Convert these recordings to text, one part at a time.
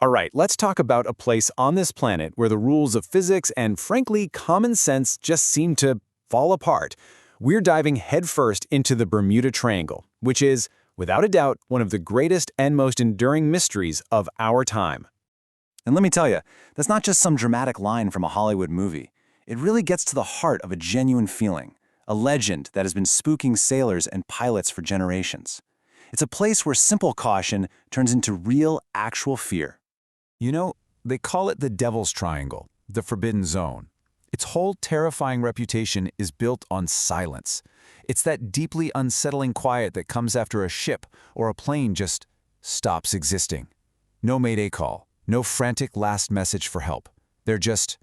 All right, let's talk about a place on this planet where the rules of physics and, frankly, common sense just seem to fall apart. We're diving headfirst into the Bermuda Triangle, which is, without a doubt, one of the greatest and most enduring mysteries of our time. And let me tell you, that's not just some dramatic line from a Hollywood movie. It really gets to the heart of a genuine feeling, a legend that has been spooking sailors and pilots for generations. It's a place where simple caution turns into real, actual fear. You know, they call it the Devil's Triangle, the Forbidden Zone. Its whole terrifying reputation is built on silence. It's that deeply unsettling quiet that comes after a ship or a plane just stops existing. No mayday call, no frantic last message for help. They're just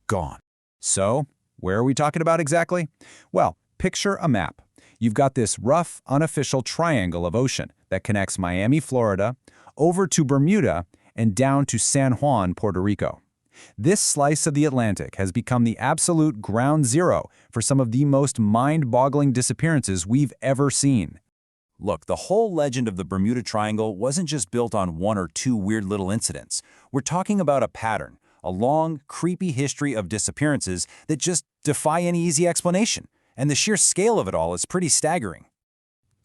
gone. So, where are we talking about exactly? Well, picture a map. You've got this rough, unofficial triangle of ocean that connects Miami, Florida, over to Bermuda, and down to San Juan, Puerto Rico. This slice of the Atlantic has become the absolute ground zero for some of the most mind-boggling disappearances we've ever seen. Look, the whole legend of the Bermuda Triangle wasn't just built on one or two weird little incidents. We're talking about a pattern, a long, creepy history of disappearances that just defy any easy explanation. And the sheer scale of it all is pretty staggering.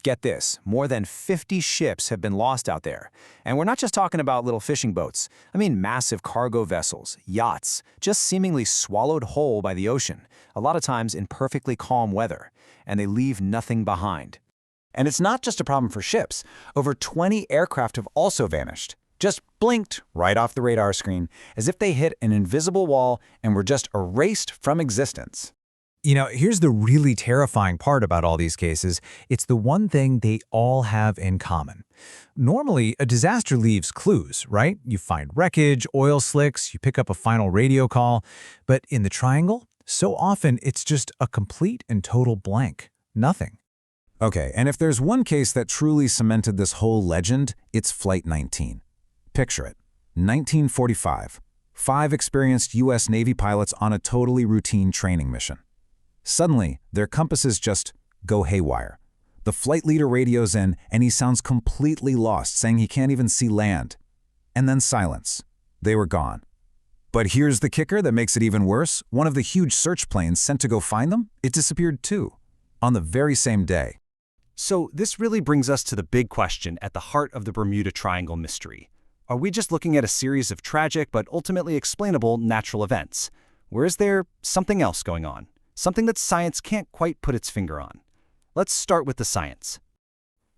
Get this, more than 50 ships have been lost out there. And we're not just talking about little fishing boats. I mean massive cargo vessels, yachts, just seemingly swallowed whole by the ocean, a lot of times in perfectly calm weather, and they leave nothing behind. And it's not just a problem for ships. Over 20 aircraft have also vanished. Just blinked right off the radar screen, as if they hit an invisible wall and were just erased from existence. You know, here's the really terrifying part about all these cases. It's the one thing they all have in common. Normally, a disaster leaves clues, right? You find wreckage, oil slicks, you pick up a final radio call. But in the Triangle, so often it's just a complete and total blank. Nothing. Okay, and if there's one case that truly cemented this whole legend, it's Flight 19. Picture it. 1945. 5 experienced U.S. Navy pilots on a totally routine training mission. Suddenly, their compasses just go haywire. The flight leader radios in, and he sounds completely lost, saying he can't even see land. And then silence. They were gone. But here's the kicker that makes it even worse. One of the huge search planes sent to go find them, it disappeared too, on the very same day. So this really brings us to the big question at the heart of the Bermuda Triangle mystery. Are we just looking at a series of tragic but ultimately explainable natural events? Or is there something else going on? Something that science can't quite put its finger on. Let's start with the science.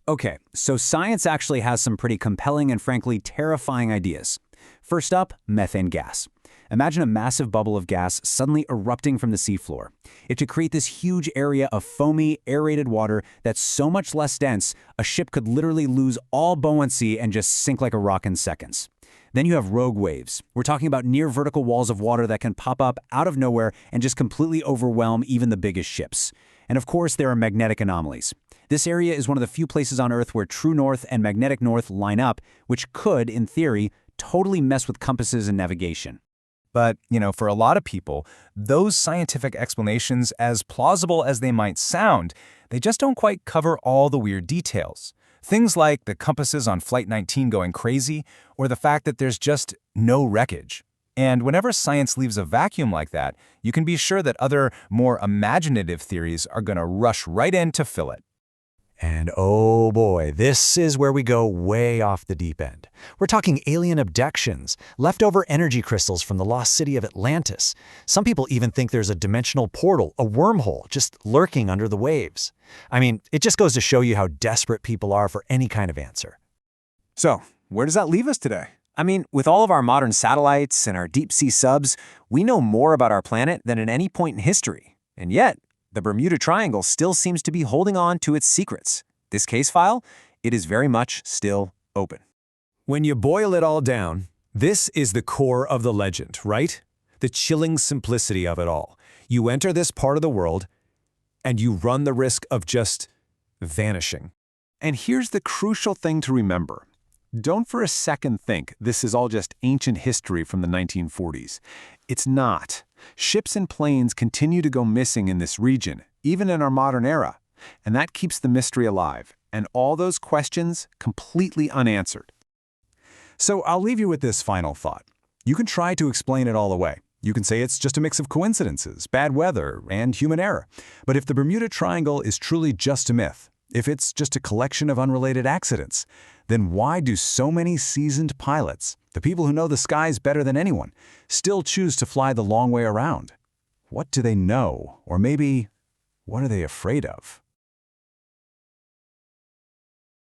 Okay, so science actually has some pretty compelling and frankly terrifying ideas. First up, methane gas. Imagine a massive bubble of gas suddenly erupting from the seafloor. It could create this huge area of foamy, aerated water that's so much less dense, a ship could literally lose all buoyancy and just sink like a rock in seconds. Then you have rogue waves. We're talking about near vertical walls of water that can pop up out of nowhere and just completely overwhelm even the biggest ships. And of course, there are magnetic anomalies. This area is one of the few places on Earth where true north and magnetic north line up, which could, in theory, totally mess with compasses and navigation. But, for a lot of people, those scientific explanations, as plausible as they might sound, they just don't quite cover all the weird details. Things like the compasses on Flight 19 going crazy, or the fact that there's just no wreckage. And whenever science leaves a vacuum like that, you can be sure that other, more imaginative theories are going to rush right in to fill it. And oh boy, this is where we go way off the deep end. We're talking alien abductions, leftover energy crystals from the lost city of Atlantis. Some people even think there's a dimensional portal, a wormhole, just lurking under the waves. I mean, it just goes to show you how desperate people are for any kind of answer. So, where does that leave us today? I mean, with all of our modern satellites and our deep-sea subs, we know more about our planet than at any point in history. And yet, the Bermuda Triangle still seems to be holding on to its secrets. This case file, it is very much still open. When you boil it all down, this is the core of the legend, right? The chilling simplicity of it all. You enter this part of the world, and you run the risk of just vanishing. And here's the crucial thing to remember. Don't for a second think this is all just ancient history from the 1940s. It's not. Ships and planes continue to go missing in this region, even in our modern era. And that keeps the mystery alive, and all those questions completely unanswered. So I'll leave you with this final thought. You can try to explain it all away. You can say it's just a mix of coincidences, bad weather, and human error. But if the Bermuda Triangle is truly just a myth, if it's just a collection of unrelated accidents, then why do so many seasoned pilots, the people who know the skies better than anyone, still choose to fly the long way around? What do they know? Or maybe, what are they afraid of?